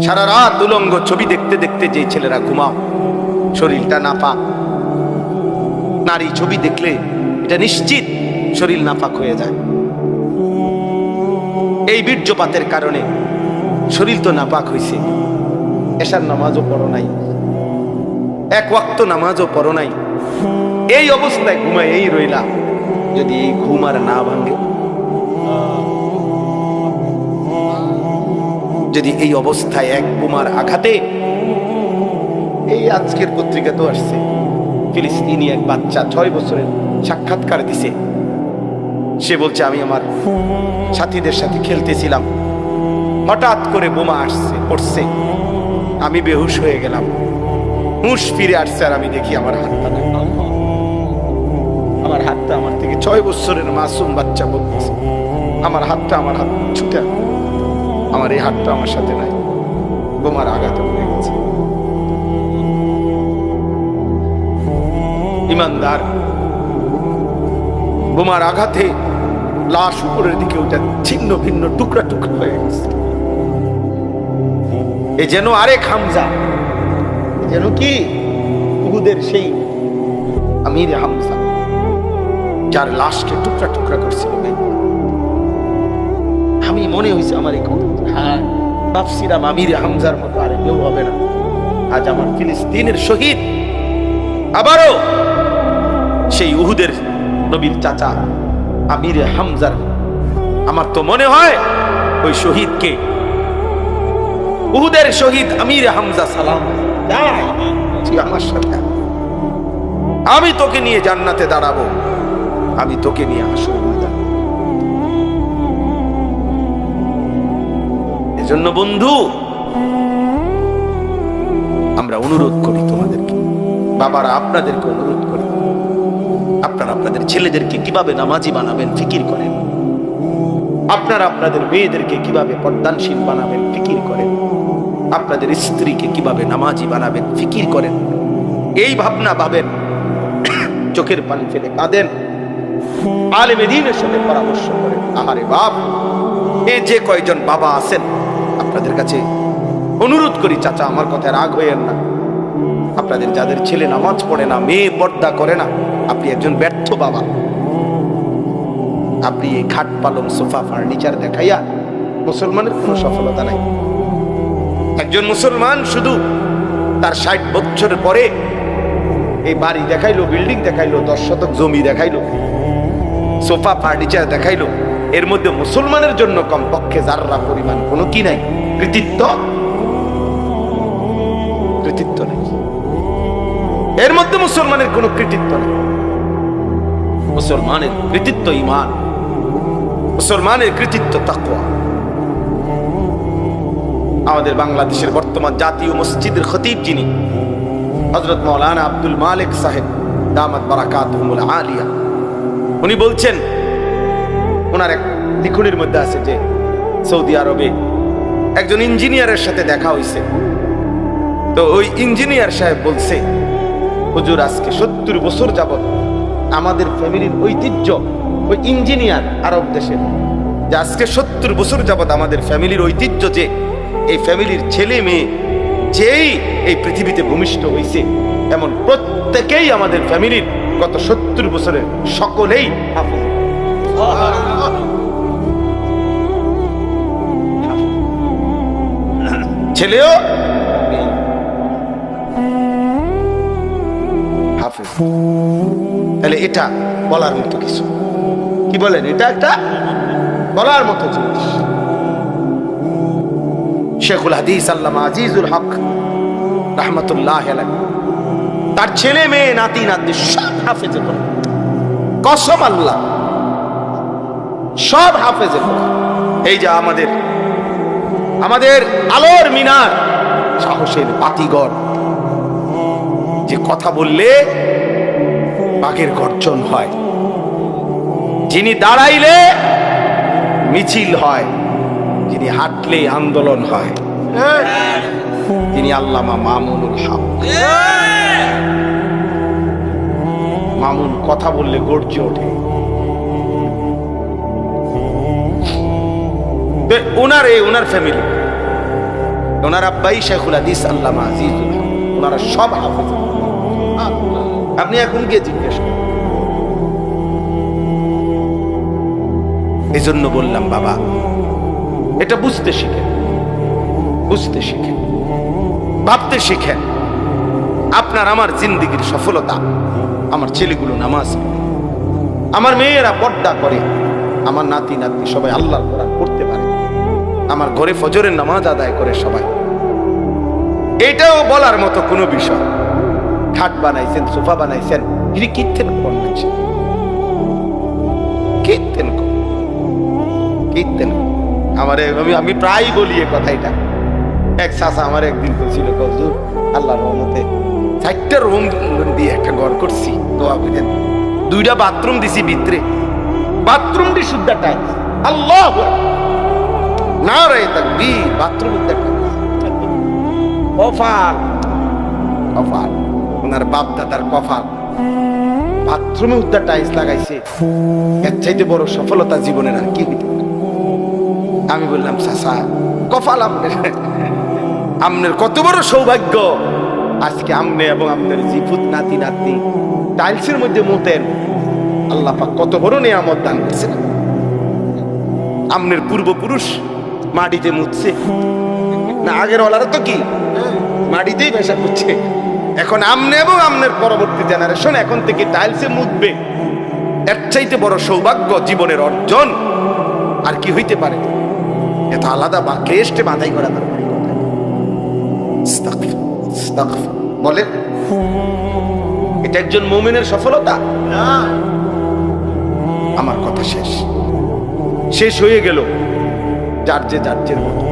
সারা রাত উলঙ্গ ছবি দেখতে দেখতে যে ছেলেরা ঘুমাও, শরীরটা নাপাক। নারী ছবি দেখলে এটা নিশ্চিত শরীর নাপাক হয়ে যায়। এই বীর্যপাতের কারণে শরীর তো নাপাক হয়েছে, এশার নামাজও পড়ো নাই, এক ওয়াক্ত নামাজও পড়ো নাই, এই অবস্থায় ঘুমায় এই রইলা। যদি এই ঘুম আর না ভাঙে, যদি এই অবস্থায় এক বোমার আঘাতে, এই আজকের পত্রিকা তো আসছে, ফিলিস্তিনি এক বাচ্চা 6 বছরের সাক্ষাৎকার দিছে। সে বলছে আমি আমার সাথীদের সাথে খেলতেছিলাম, হঠাৎ করে বোমা আসছে, পড়ছে, আমি বেহুশ হয়ে গেলাম, হুঁশ ফিরে আসছে, আর আমি দেখি আমার হাতটা নাই। আমার হাতটা আমার থেকে 6 বছরের মাসুম বাচ্চা বলছে, আমার হাতটা, আমার হাত ছুটে, আমার এই হাতটা আমার সাথে নাই, বোমার আঘাতে পড়ে গেছে। ইমানদার, বোমার আঘাতে লাশ উপরের দিকে ওটা ছিন্ন ভিন্ন টুকরা টুকরা হয়ে গেছে। এ যেন আরেক হামজা, যেন কি উহুদের সেই আমির হামজা, যার লাশকে টুকরা টুকরা করছিল। আমি মনে হয়েছে আমার এই কথা, হ্যাঁ ভাবছিলাম আমির হামজার মতো আর কেউ হবে না। আজ আমার ফিলিস্তিনের শহীদ, আবারও সেই উহুদের নবীর চাচা আমির হামজার, আমার তো মনে হয় ওই শহীদকে, উহুদের শহীদ আমির হামজা সালাম, তুই আমার সাথে, আমি তোকে নিয়ে জান্নাতে দাঁড়াবো, আমি তোকে নিয়ে আসবো। এজন্য বন্ধু, আমরা অনুরোধ করি তোমাদেরকে, বাবারা আপনাদেরকে অনুরোধ করি, আপনারা আপনাদের ছেলেদেরকে কিভাবে নামাজি বানাবেন ফিকির করেন, আপনারা আপনাদের মেয়েদেরকে কিভাবে পর্দানশীল বানাবেন ফিকির করেন, আপনাদের স্ত্রীকে কিভাবে নামাজি বানাবেন ফিকির করেন। এই ভাবনা ভাবেন, চোখের পানি ফেলে কাঁদেন, আলেম দ্বীনের সাথে পরামর্শ করেন। আহারে বাপ, এই যে কয়জন বাবা আছেন, আপনাদের কাছে অনুরোধ করি, চাচা আমার কথায় রাগ হইয়েন না, আপনাদের যাদের ছেলে নামাজ পড়ে না, মেয়ে পর্দা করে না, আপনি একজন ব্যর্থ বাবা। আপনি এই খাট পালং সোফা ফার্নিচার দেখাইয়া মুসলমানের কোনো সফলতা নাই। একজন মুসলমান শুধু তার 60 বছরের পরে এই বাড়ি দেখাইলো, বিল্ডিং দেখাইলো, 10 শতক জমি দেখাইলো, সোফা ফার্নিচার দেখাইলো, এর মধ্যে মুসলমানের জন্য কমপক্ষে যাররা পরিমাণ কোনো কি নাই, কৃতিত্ব, কৃতিত্ব নেই। এর মধ্যে মুসলমানের কোনো কৃতিত্ব নেই। মুসলমানের কৃতিত্ব ঈমান, মুসলমানের কৃতিত্ব তাকওয়া। আমাদের বাংলাদেশের বর্তমান জাতীয় মসজিদের খতিব যিনি, হযরত মাওলানা আব্দুল মালিক সাহেব দামাত বারাকাতুহুল আলিয়া, উনি বলছেন, ওনার এক লিখনের মধ্যে আছে যে সৌদি আরবে একজন ইঞ্জিনিয়ারের সাথে দেখা হয়েছে। তো ওই ইঞ্জিনিয়ার সাহেব বলছে, হুজুর আজকে 70 বছর যাবত আমাদের ফ্যামিলির ঐতিহ্য, ওই ইঞ্জিনিয়ার আরব দেশের, যে আজকে 70 বছর যাবত আমাদের ফ্যামিলির ঐতিহ্য যে এই ফ্যামিলির ছেলে মেয়ে যেই এই পৃথিবীতে ভূমিষ্ঠ হয়েছে, এমন প্রত্যেকেই আমাদের ফ্যামিলির গত 70 বছরের সকলেই হাফেজ। ছেলেও হাফেজ। তাহলে এটা বলার মতো কিছু, কি বলেন, এটা একটা বলার মতো জিনিস। শেখুল হাদিস আল্লামা আজিজুল হক রাহমাতুল্লাহ আলাইহি, তার ছেলে মেয়ে নাতি নাতনি সব হাফেজে কোরআন, কসম আল্লাহ, সব হাফেজে কোরআন। এই যে আমাদের আলোর মিনার, সাহসের বাতিঘর, যে কথা বললে বাঘের গর্জন হয়, যিনি দাঁড়াইলে মিছিল হয়, যিনি হাঁটলে আন্দোলন হয়, তিনি আল্লামা মামুনুল হক। মামুন কথা বললে গর্জে ওঠে। ওনার ফ্যামিলি, ওনার আব্বাই শেখুল হাদিস আল্লামা আজিজুল হক, ওনারা সব হাফেজ। আপনি এখন গিয়ে জিজ্ঞেস করেন। এই জন্য বললাম বাবা, এটা বুঝতে শিখেন, বুঝতে শিখেন, ভাবতে শিখেন। আপনার আমার জিন্দেগির সফলতা, আমার ছেলেগুলো নামাজ পড়ে, আমার মেয়েরা পর্দা করে, আমার নাতি নাতনি সবাই আল্লাহর কোরআন পড়তে পারে, আমার ঘরে ফজরের নামাজ আদায় করে সবাই। এটাও বলার মতো কোনো বিষয়। খাট বানাইছেন, সোফা বানাইছেন, তিনি কীর্তেন করছেন, কীর্তেন কীর্তেন। আমি প্রায় বলি এ কথাটা। এক চাচা আমার একদিন বলছিল, হুজুর আল্লাহর রহমতে 4টা রুম দিয়ে একটা ঘর করছি, দোয়া করেন। 2টা বাথরুম দিছি ভিতরে, বাথরুমটি শুদ্ধ টাইলস। আল্লাহ না রে তাকবীর, বাথরুম কফাল, কফাল ওনার বাপ দাদার কফাল, বাথরুমে উদ্ধার টাইলস লাগাইছে। এর চাইতে বড় সফলতা জীবনের আর কি হইতে পারে? আমি বললাম, চাচা কফাল আমনের কত বড় সৌভাগ্য, আজকে আমনে এবং আপনার জিফুত নাতি নাতনি টাইলসের মধ্যে মুতেন। আল্লাহ পাক কত বড় নিয়ামত দান করছেন। আমনের পূর্বপুরুষ মাটিতে মুতছে না, আগের ওলারা তো কি মাটিতেই পেশা করছে। এখন আমনে এবং আমনের পরবর্তী জেনারেশন এখন থেকে টাইলসে মুতবে। এর চাইতে বড় সৌভাগ্য জীবনের অর্জন আর কি হইতে পারে? এত আলাদা বা ক্রেস্টে মাথায় করা দরকার বলে। এটা একজন মুমিনের সফলতা না। আমার কথা শেষ হয়ে গেল। যার যে মতো,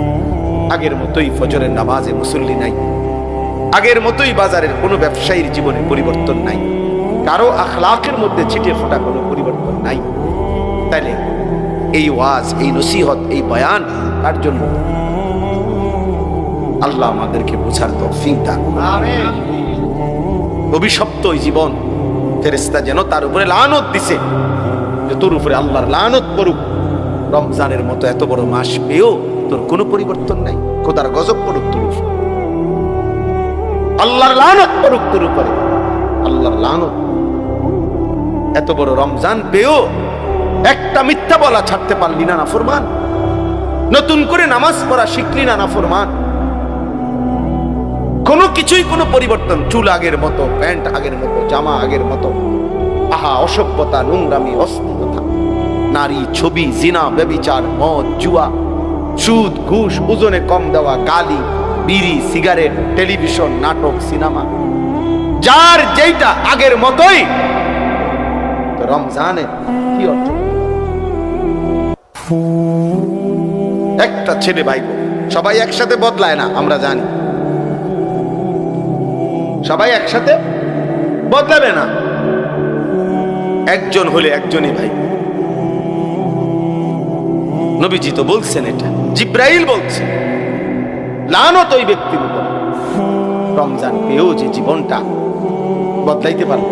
আগের মতোই ফজরের নামাজে মুসল্লি নাই, আগের মতোই বাজারের কোনো ব্যবসায়ীর জীবনে পরিবর্তন নাই, কারো আখলাকের মধ্যে ছিটে ফোটা কোনো পরিবর্তন নাই। তাইলে এই ওয়াজ, এই নসিহত, এই বয়ান তার জন্য আল্লাহ আমাদেরকে বোঝার তৌফিক দান করুন। আমিন। অভিশপ্ত ওই জীবন, ফেরেশতা যেন তার উপরে লানত দিছে যে তোর উপরে আল্লাহর লানত পড়ুক। রমজানের মতো এত বড় মাস পেয়েও তোর কোনো পরিবর্তন নাই, খোদার গজব পড়ুক তোর উপরে, আল্লাহর লানত পড়ুক তোর উপরে, আল্লাহর লানত। এত বড় রমজান পেয়েও একটা মিথ্যা বলা ছাড়তে পারলি না নাফরমান, নতুন করে নামাজ পড়া শিখলি না নাফরমান, কোনো কিছুই কোনো পরিবর্তন, চুল আগের মতো, প্যান্ট আগের মতো, জামা আগের মতো। আহা অসভ্যতা, নোংরামি, অশ্লীলতা, নারী, ছবি, জিনা, ব্যভিচার, মদ, জুয়া, সুদ, ঘুষ, ওজনে কম দেওয়া, গালি, বিড়ি, সিগারেট, টেলিভিশন, নাটক, সিনেমা, যার যেটা আগের মতোই। তো রমজানে কি অর্থ? একটা ছেলে ভাই, সবাই একসাথে বদলায় না, আমরা জানি সবাই একসাথে বদলাবে না। একজন হলে একজনই ভাই। নবীজি তো বলছেন, এটা জিব্রাইল বলছে, লানত ওই ব্যক্তির উপর রমজান পেয়েও যে জীবনটা বদলাইতে পারল।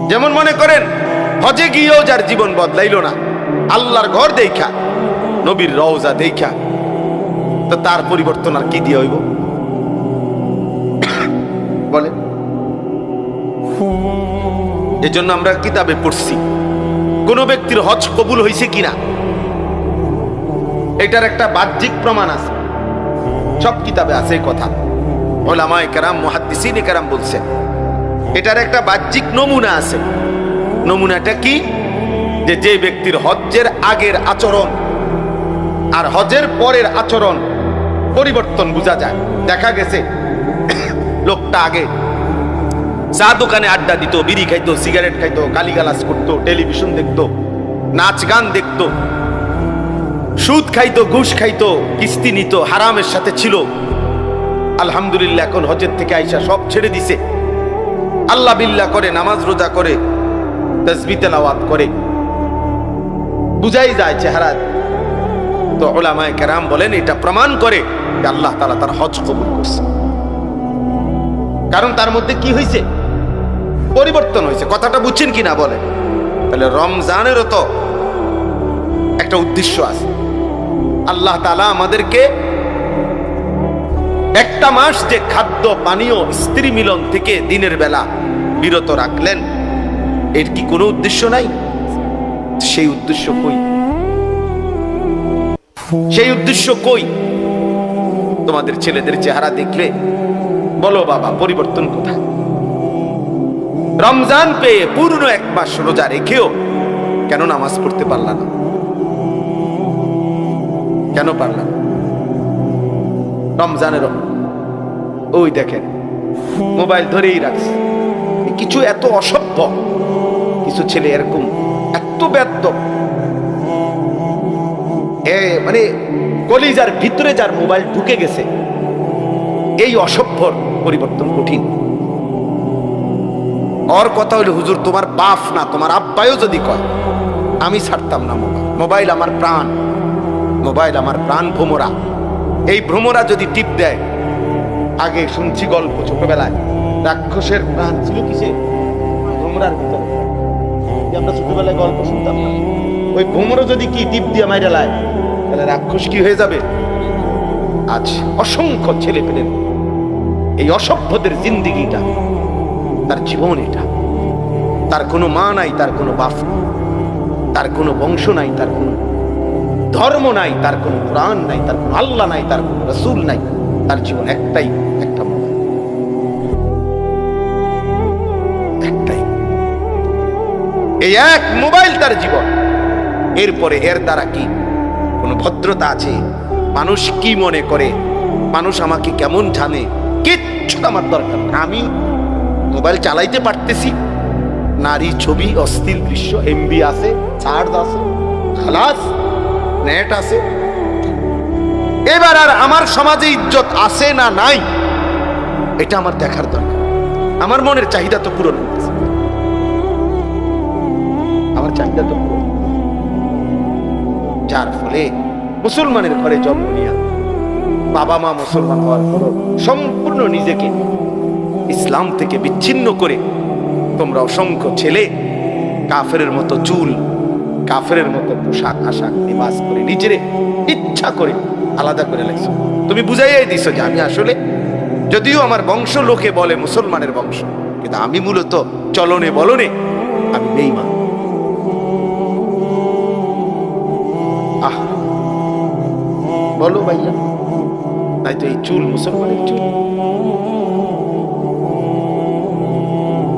যেমন মনে করেন হজে গিয়েও যার জীবন বদলাইল না, আল্লাহর ঘর দেখা, নবীর রওজা দেখা, তো তার পরিবর্তন আর কি দিয়ে হইব বলে? এজন্য আমরা কিতাবে পড়ছি কোন ব্যক্তির হজ কবুল হয়েছে কিনা এটার একটা বাহ্যিক প্রমাণ আছে, সব কিতাবে আছে এই কথা। উলামায়ে কেরাম, মুহাদ্দিসিনে কেরাম বলছেন এটার একটা বাহ্যিক নমুনা আছে। নমুনাটা কি? যে ব্যক্তির হজ্জের আগের আচরণ আর হজের পরের আচরণ পরিবর্তন বোঝা যায়। দেখা গেছে লোকটা আগে চা দোকানে আড্ডা দিত, বিড়ি খাইতো, সিগারেট খাইতো, গালিগালাজ করতো, টেলিভিশন দেখতো, নাচ গান দেখতো, সুদ খাইতো, ঘুষ খাইতো, কিস্তি নিত, হারামের সাথে ছিল। আলহামদুলিল্লাহ এখন হজের থেকে আইসা সব ছেড়ে দিছে, আল্লাহ বিল্লাহ করে, নামাজ রোজা করে, তাসবিহ তেলাওয়াত করে, বুঝাই যায় চেহারা। তো উলামায়ে কেরাম বলেন এটা প্রমাণ করে যে আল্লাহ তাআলা তার হজ কবুল করছে, কারণ তার মধ্যে কি হয়েছে? পরিবর্তন হয়েছে। কথাটা বুঝছেন কিনা বলে? তাহলে রমজানেরও তো একটা উদ্দেশ্য আছে। আল্লাহ তাআলা আমাদেরকে একটা মাস যে খাদ্য পানীয় স্ত্রী মিলন থেকে দিনের বেলা বিরত রাখলেন, এর কি কোনো উদ্দেশ্য নাই? সেই উদ্দেশ্য কই? সেই উদ্দেশ্য কই? তোমাদের ছেলেদের চেহারা দেখলে বলো বাবা, পরিবর্তন কোথায়? রমজান পেয়ে পূর্ণ এক মাস রোজা রেখেও কেন নামাজ পড়তে পারলা না? কেন পারলা না? রমজানের ওই দেখেন মোবাইল ধরেই রাখছে। কিছু এত অসভ্য কিছু ছেলে এরকম এত ব্যর্থ, মানে কলিজার ভিতরে যার মোবাইল ঢুকে গেছে, এই অসভ্যর পরিবর্তন কঠিন। ওর কথা হইলো, হুজুর তোমার বাপ না তোমার আব্বাইও যদি কয় আমি ছাড়তাম না মোবাইল। মোবাইল আমার প্রাণ, মোবাইল আমার প্রাণ ভ্রমরা। এই ভ্রমরা যদি টিপ দেয়, আগে শুনছি গল্প ছোটবেলায়, রাক্ষসের প্রাণ ছিল কিসে? ভ্রমরার ভিতরে। আমরা ছোটবেলায় গল্প শুনতাম না, ওই ভ্রমরা যদি কি টিপ দিয়ে মাইরা লায়, তাহলে রাক্ষস কি হয়ে যাবে? আজ অসংখ্য ছেলে পেলেন এই অসভ্যদের জিন্দিগিটা, তার জীবন এটা। তার কোনো মা নাই, তার কোনো বাপ নাই, তার কোনো বংশ নাই, তার কোনো ধর্ম নাই, তার কোনো কোরআন নাই, তার কোনো আল্লাহ নাই, তার কোনো রাসূল নাই। তার জীবন একটাই, একটা মোবাইল, একটাই। এই এক মোবাইল তার জীবন। এরপরে এর দ্বারা কি কোনো ভদ্রতা আছে? মানুষ কি মনে করে, মানুষ আমাকে কেমন জানে, কিচ্ছু আমার দরকার না। আমি মোবাইল চালাইতে পারতেছি, নারী ছবি অস্থির দৃশ্য এমবি আছে, চার্জ আছে, খালাস, নেট আছে। এবার আর আমার সমাজে ইজ্জত আছে না নাই, এটা আমার দেখার দরকার। আমার মনের চাহিদা তো পূরণ হচ্ছে, আমার চাহিদা তো পূরণ। যার ফলে মুসলমানের ঘরে জন্ম নিয়া বাবা মা মুসলমান হওয়ার পর সম্পূর্ণ নিজেকে ইসলাম থেকে বিচ্ছিন্ন করে তোমরা অসংখ্য ছেলে কাফেরের মতো চুল, কাফেরের মতো পোশাক আশাক লিবাস করে নিজের ইচ্ছা করে আলাদা করে লাগছো। তুমি বুঝাইয়াই দিছো যে আমি আসলে, যদিও আমার বংশ লোকে বলে মুসলমানের বংশ, কিন্তু আমি মূলত চলনে বলনে আমি বেঈমান। আহ বলো ভাইয়া, তাই তো এই চুল মুসলমানের চুল।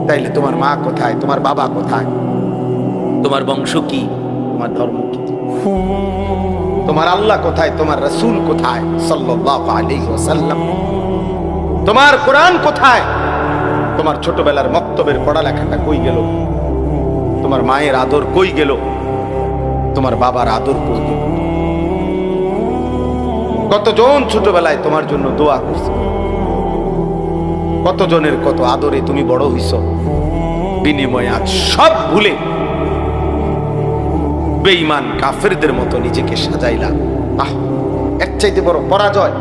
তাইলে তোমার মা কোথায়, তোমার বাবা কোথায়, তোমার বংশ কি, তোমার ধর্ম কি, তোমার আল্লাহ কোথায়, তোমার রাসূল কোথায় সাল্লাল্লাহু আলাইহি ওয়াসাল্লাম, তোমার কোরআন কোথায়, তোমার ছোটবেলার মক্তবের পড়ালেখাটা কই গেল, তোমার মায়ের আদর কই গেল, তোমার বাবার আদর কই গেল? কতজন ছোটবেলায় তোমার জন্য দোয়া করছে, কতজনের কত আদরে তুমি বড় হইছ, বিনিময়ে আজ সব ভুলে বেঈমান কাফেরদের মতো নিজেকে সাজাইলা। আহ, এর চাইতে বড় পরাজয়,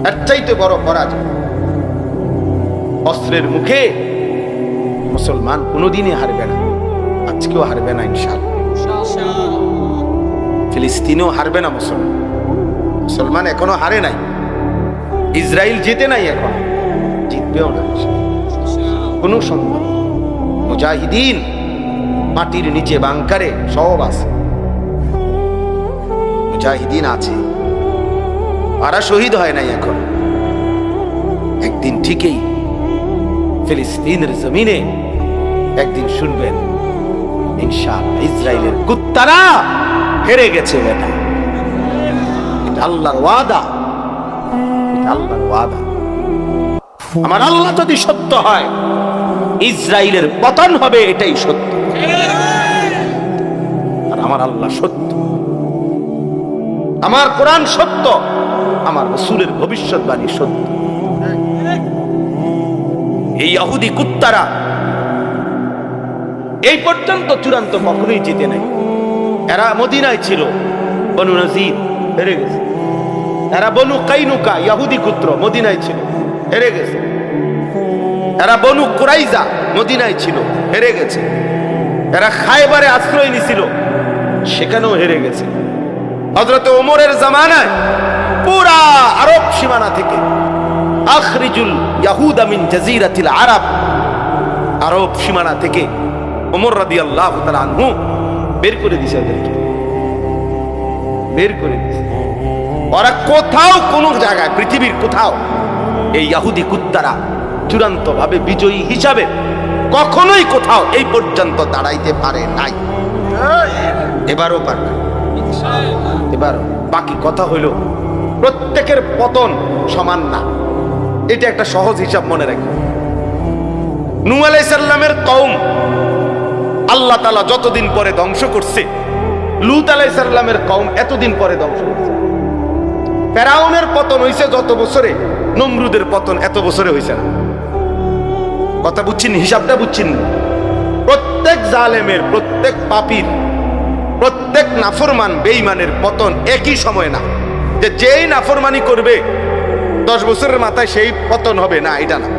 এর চাইতে বড় পরাজয়। অস্ত্রের মুখে মুসলমান কোনোদিনই হারবে না, আজকেও হারবে না ইনশাআল্লাহ। ফিলিস্তিনেও হারবে না মুসলমান, মুসলমান এখনো হারে নাই, ইসরায়েল জিতে নাই, এখন জিতবেও না কোনো সন্দেহ। মুজাহিদিন মাটির নিচে বাংকারে সব আছে, মুজাহিদিন আছে, ওরা শহীদ হয় নাই এখন। একদিন ঠিকই ফিলিস্তিনের জমিনে একদিন শুনবেন ইনশাআল্লাহ ইসরায়েলের কুত্তারা হেরে গেছে। বেটা, এটা আল্লাহর ওয়াদা, এটা আল্লাহর ওয়াদা। আমার আল্লাহ যদি সত্য হয়, ইসরায়েলের পতন হবে, এটাই সত্য। আর আমার আল্লাহ সত্য, আমার কোরআন সত্য, আমার রাসূলের ভবিষ্যৎবাণী সত্য। এই ইহুদি কুত্তারা এই পর্যন্ত চূড়ান্ত কখনোই জিতে নাই। এরা মদিনায় ছিল, বনু নজির হেরে গেছে। এরা বনু কাইনুকা ইহুদি গোত্র মদিনায় ছিল, হেরে গেছে। এরা বনু কুরাইজা মদিনায় ছিল, হেরে গেছে। এরা খায়বারে আশ্রয় নিছিল, সেখানেও হেরে গেছে। হযরত ওমরের জামানায় পুরা আরব সীমানা থেকে আখরিজুল ইয়াহুদা মিন জাজিরাতিল আরব, আরব সীমানা থেকে ওমর রাদিয়াল্লাহু তাআলা আনহু বের করে দিয়েছে, ওদেরকে বের করে দিয়েছে। ওরা কোথাও কোন জায়গায়, পৃথিবীর কোথাও এই ইহুদি কুত্তারা চূড়ান্ত ভাবে বিজয়ী হিসাবে কখনোই কোথাও এই পর্যন্ত দাঁড়াইতে পারে নাই, এবারও পারবে এবার। বাকি কথা হইল প্রত্যেকের পতন সমান না, এটা একটা সহজ হিসাব মনে রাখবে। নূহ আলাইহিস সালামের কওম আল্লাহ তাআলা যতদিন পরে ধ্বংস করছে, লূত আলাইহিস সালামের কওম এতদিন পরে ধ্বংস করছে। ফেরাউনের পতন হইছে যত বছরে, নমরুদের পতন এত বছরে হইছে না। কথা বুঝছেন? হিসাবটা বুঝছেন? প্রত্যেক জালেমের, প্রত্যেক পাপীর, প্রত্যেক নাফরমান বেঈমানের পতন একই সময় না, যে যেই নাফরমানি করবে 10 বছরের মাথায় সেই পতন হবে না, এটা না।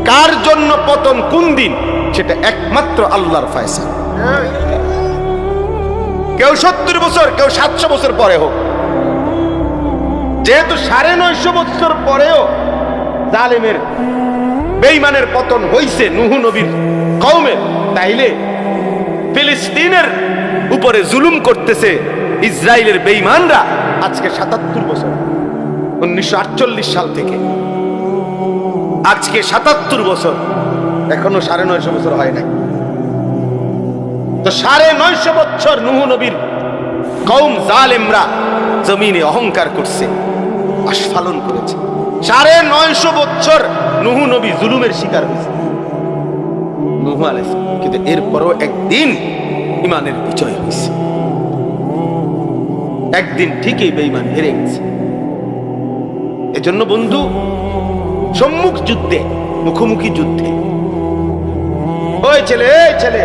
কার জন্য পতন কোন দিন সেটা একমাত্র আল্লাহর ফয়সালা। কেউ 70 বছর, কেউ 700 বছর পরে হোক, যেহেতু 950 বছর পরেও জালেমের বেঈমানের পতন হইছে নূহ নবীর কওমের, তাইলে ফিলিস্তিনের উপরে জুলুম করতেছে ইসরায়েলের বেঈমানরা আজকে 77 বছর, 1948 সাল থেকে আজকে 77 বছর, এখনো 950 বছর হয় নাই। তো 950 বছর নূহ নবীর কওম জালেমরা জমিনে অহংকার করছে, আস্ফালন করেছে। 950 বছর নূহ নবী জুলুমের শিকার হয়েছে, নূহ আলাইহিস সালাম। কিন্তু এরপরও একদিন ইমানের বিজয় হয়েছে, একদিন ঠিকই বেঈমান হেরে গেছে। এজন্য বন্ধু, সম্মুখ যুদ্ধে, মুখোমুখি যুদ্ধে, ওই ছেলে, এই ছেলে,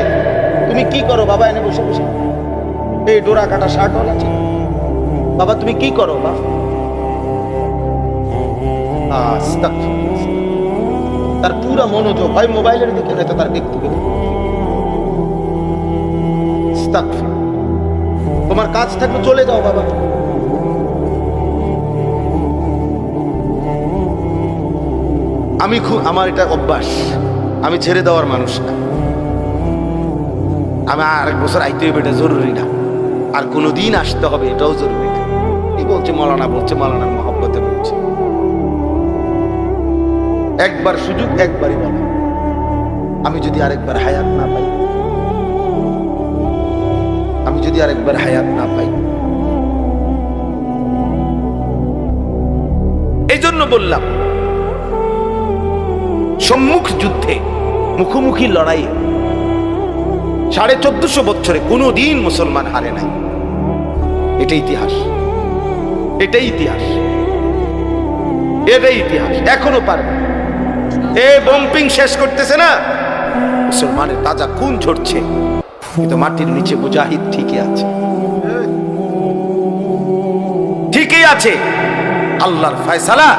তুমি কি করো বাবা? এনে বসে বসে এই ডোরা কাটা শার্ট আছে বাবা, তুমি কি করো বাবা? তার পুরা মনোযোগ হয় মোবাইলের দিকে, নয়তো তার ব্যক্তিগত। তোমার কাজ থাকবে, চলে যাও বাবা। আমার এটা অভ্যাস, আমি ছেড়ে দেওয়ার মানুষ না। আমি আরেক বছর আইতে হবে এটা জরুরি না, আর কোনোদিন আসতে হবে এটাও জরুরি না। কি বলছে মৌলানা? বলছে মৌলানার মহব্বতে বলছে। একবার সুযোগ, একবারই বলা। আমি যদি আরেকবার হায়াত না পাই, আমি যদি আরেকবার হায়াত না পাই, এই জন্য বললাম সম্মুখ যুদ্ধে, মুখোমুখি লড়াই 1450 বছরে কোনদিন মুসলমান হারে নাই। এটাই ইতিহাস, এটাই ইতিহাস, এটাই ইতিহাস। এখনো পারবে। এই বম্পিং শেষ করতেছে না, মুসলমানের তাজা খুন ঝরছে, কিন্তু মাটির নিচে মুজাহিদ ঠিকই আছে, ঠিকই আছে। আল্লাহর ফয়সালা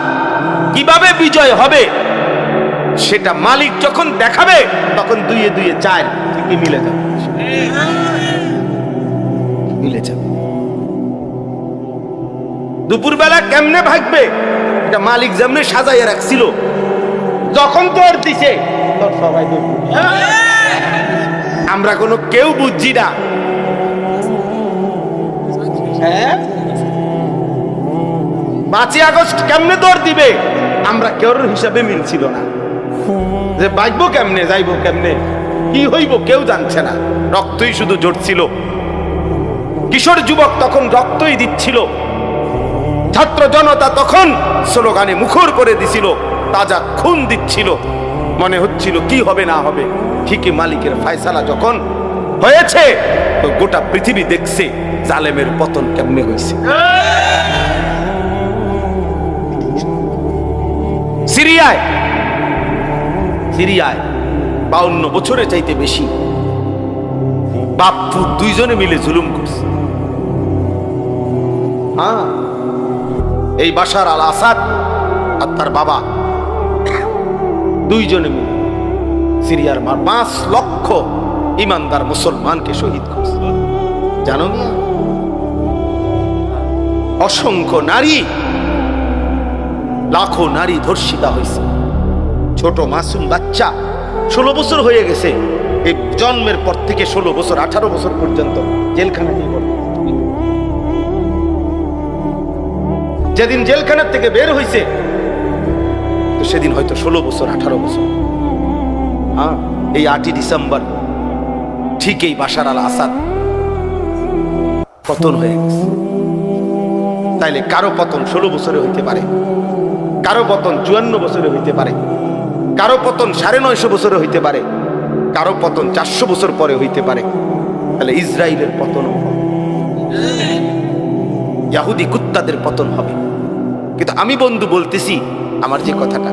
কিভাবে বিজয় হবে সেটা মালিক যখন দেখাবে, তখন 2 2 4 ঠিকই মিলে যাবে, মিলে যাবে। দুপুরবেলা কেমনে ভাগবে এটা মালিক যেমনি সাজাইয়া রাখছিল, যখন তোর দিছে তোর সবাই দুপুর। আমরা কোনো কেউ বুঝছি না। হ্যাঁ, 5ই আগস্ট কেমনে দৌড় দিবে আমরা কেউর হিসাবে মিলছিল না, যে বাঁচবো কেমনে, যাইবো কেমনে, কি হইব কেউ জানছে না। রক্তই শুধু ঝরছিল। কিশোর যুবক তখন রক্তই দিচ্ছিল, ছাত্র জনতা তখন স্লোগানে মুখর করে দিছিল, তাজা খুন দিচ্ছিল। মনে হচ্ছিল কি হবে না হবে। ঠিকই মালিকের ফয়সালা যখন হয়েছে, তো গোটা পৃথিবী দেখছে জালেমের পতন কেমনে হয়েছে। সিরিয়ায় 52 বছরের চাইতে বেশি বাপ পুত 2 জনে মিলে জুলুম করছে। হ্যাঁ, এই বাশার আল আসাদ আর তার বাবা 2 জনে মিলে সিরিয়ার 5 লক্ষ ইমানদার মুসলমানকে শহীদ করছে। জানো না, অসংখ্য নারী লাখো নারী ধর্ষিতা হয়েছে, ছোট মাসুম বাচ্চা 16 বছর হয়ে গেছে, এই জন্মের পর থেকে 16 বছর 18 বছর পর্যন্ত জেলখানা দিয়ে বড়। যেদিন জেলখানা থেকে বের হয়েছে তো সেদিন হয়তো 16 বছর 18 বছর। হ্যাঁ, এই 8ই ডিসেম্বর ঠিক এই বাশার আল আসাদ পতন হয়ে গেছে। তাইলে কারো পতন 16 বছরে হইতে পারে, কারো পতন 54 বছরে হইতে পারে, কারো পতন 950 বছরে হইতে পারে, কারো পতন 400 বছর পরে হইতে পারে। তাহলে ইসরায়েলের পতন হবে, ইহুদি কুত্তাদের পতন হবে। কিন্তু আমি বন্ধু বলতেছি, আমার যে কথাটা,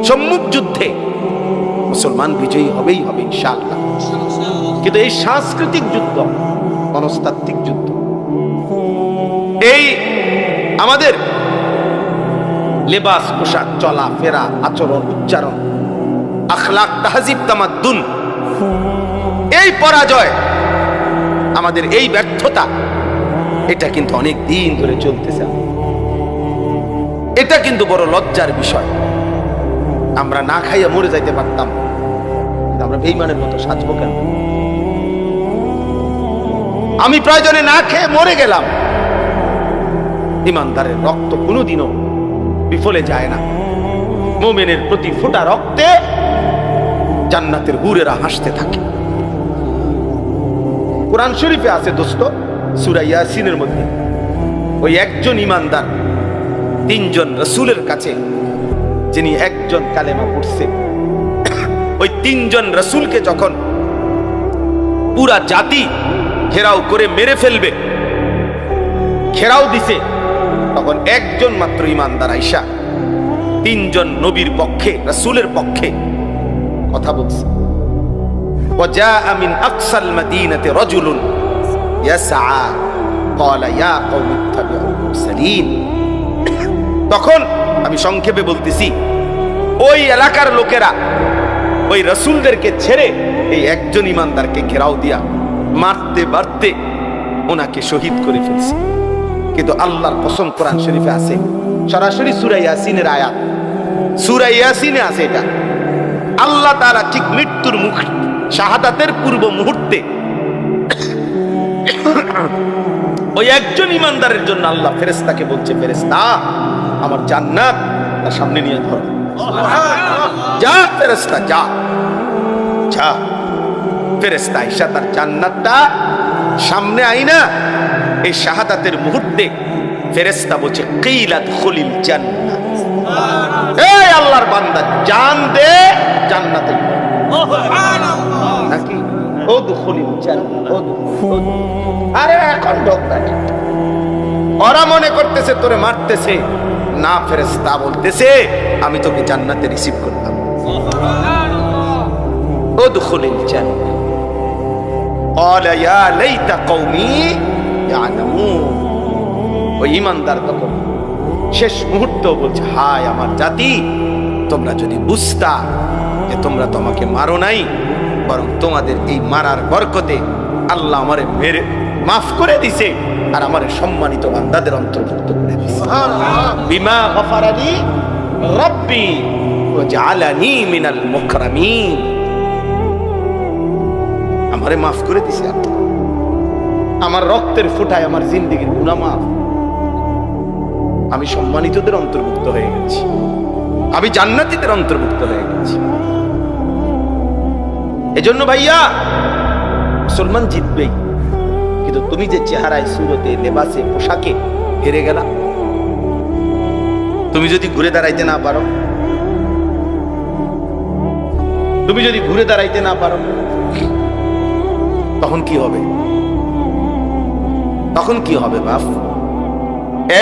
সম্মুখ যুদ্ধে মুসলমান বিজয়ী হবেই হবে ইনশাআল্লাহ। কিন্তু এই সাংস্কৃতিক যুদ্ধ, মনস্তাত্ত্বিক যুদ্ধ, এই আমাদের লেবাস পোশাক, চলা ফেরা, আচরণ, উচ্চারণ, আখলাক, তাহজিব, তামাদ্দুন, এই পরাজয়, আমাদের এই ব্যর্থতা, এটা কিন্তু অনেক দিন ধরে চলতেছে। এটা কিন্তু বড় লজ্জার বিষয়। আমরা না খাইয়া মরে যাইতে পারতাম, আমরা বেঈমানের মতো সাজবো কেন? আমি প্রয়োজনে না খেয়ে মরে গেলাম, ইমানদারের রক্ত কোনোদিনও বিফলে যায় না। মুমিনের প্রতি ফোঁটা রক্তে জান্নাতের হুরেরা হাসতে থাকে। কোরআন শরীফে আছে দোস্ত, সূরা ইয়াসিনের মধ্যে ওই একজন ইমানদার 3 জন রাসূলের কাছে, যিনি একজন কালেমা পড়ছে, ওই 3 জন রাসূলকে যখন পুরা জাতি ঘেরাও করে মেরে ফেলবে, ঘেরাও দিছে, তখন একজন মাত্র ইমানদার আইসা 3 জন নবীর পক্ষে, রাসূলের পক্ষে কথা বলছে। ওয়াজা মিন আকসাল মাদিনাতি রাজুলুন ইয়াসআ ক্বালা ইয়া কওমি ইত্তাবিউল মুরসালিন। তখন আমি সংক্ষেপে বলতেছি, ওই এলাকার লোকেরা ওই রাসূলদেরকে ছেড়ে এই একজন ইমানদারকে ঘেরাও দিয়া মারতে মারতে ওনাকে শহীদ করে ফেলছে। কিন্তু আল্লাহর কসম, কোরআন শরীফে আছে, সরাসরি সূরা ইয়াসিনের আয়াত, সূরা ইয়াসিনে আছে এটা। আল্লাহ তাআলা ঠিক মৃত্যুর মুখ, শাহাদাতের পূর্ব মুহূর্তে ওই একজন ইমানদারের জন্য আল্লাহ ফেরেশতাকে বলছে, ফেরেশতা আমার জান্নাত তার সামনে নিয়ে ধরো, যা ফেরেশতা যা যা। ফেরেশতা আয়েশা তার জান্নাতটা সামনে আইনা এই শাহাদাতের মুহূর্তে ফেরেশতা বলছে, কিলা দুখুলিল জান্নাত, এই আল্লাহর বান্দা জান দে জান্নাতে, নাকি উদখুলিল জান্নাত। আরে এখন ঢোকটা, ওরা মনে করতেছে তোরে মারতেছে, না, ফেরেশতা বলতেছে আমি তোকে জান্নাতে রিসিভ করলাম। উদখুলিল জান্নাত ক্বালা ইয়া লাইতা কওমি ইয়ালামুন। ওই ইমানদার তখন শেষ মুহূর্তেও বলছে, হায় আমার জাতি, তোমরা যদি বুঝতা যে তোমরা তোমাকে মারো নাই, বরং তোমাদের এই মারার বরকতে আল্লাহ আমারে মেরে মাফ করে দিছে আর আমারে সম্মানিত বান্দাদের অন্তর্ভুক্ত করে দিছে। বিমা গফারালি রাব্বি ওয়া জাআলানি মিনাল মুকরামিন। আমারে মাফ করে দিছে আল্লাহ, আমার রক্তের ফোঁটায় আমার জিন্দেগীর গুনাহ মাফ, আমি সম্মানিতদের অন্তর্ভুক্ত হয়ে গেছি, আমি জান্নাতীদের অন্তর্ভুক্ত হয়ে গেছি। এজন্য ভাইয়া, মুসলমান জিতবেই, কিন্তু তুমি যে চেহারায়, সুরতে, লেবাসে, পোশাকে হেরে গেলা, তুমি যদি ঘুরে দাঁড়াইতে না পারো, তুমি যদি ঘুরে দাঁড়াইতে না পারো, তখন কি হবে? তখন কি হবে বাপ?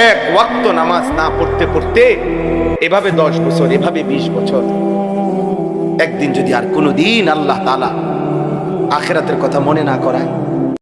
এক ওয়াক্ত নামাজ না পড়তে পড়তে এভাবে 10 বছর, এভাবে 20 বছর, একদিন যদি আর কোনোদিন আল্লাহ তাআলা আখিরাতের কথা মনে না করায়,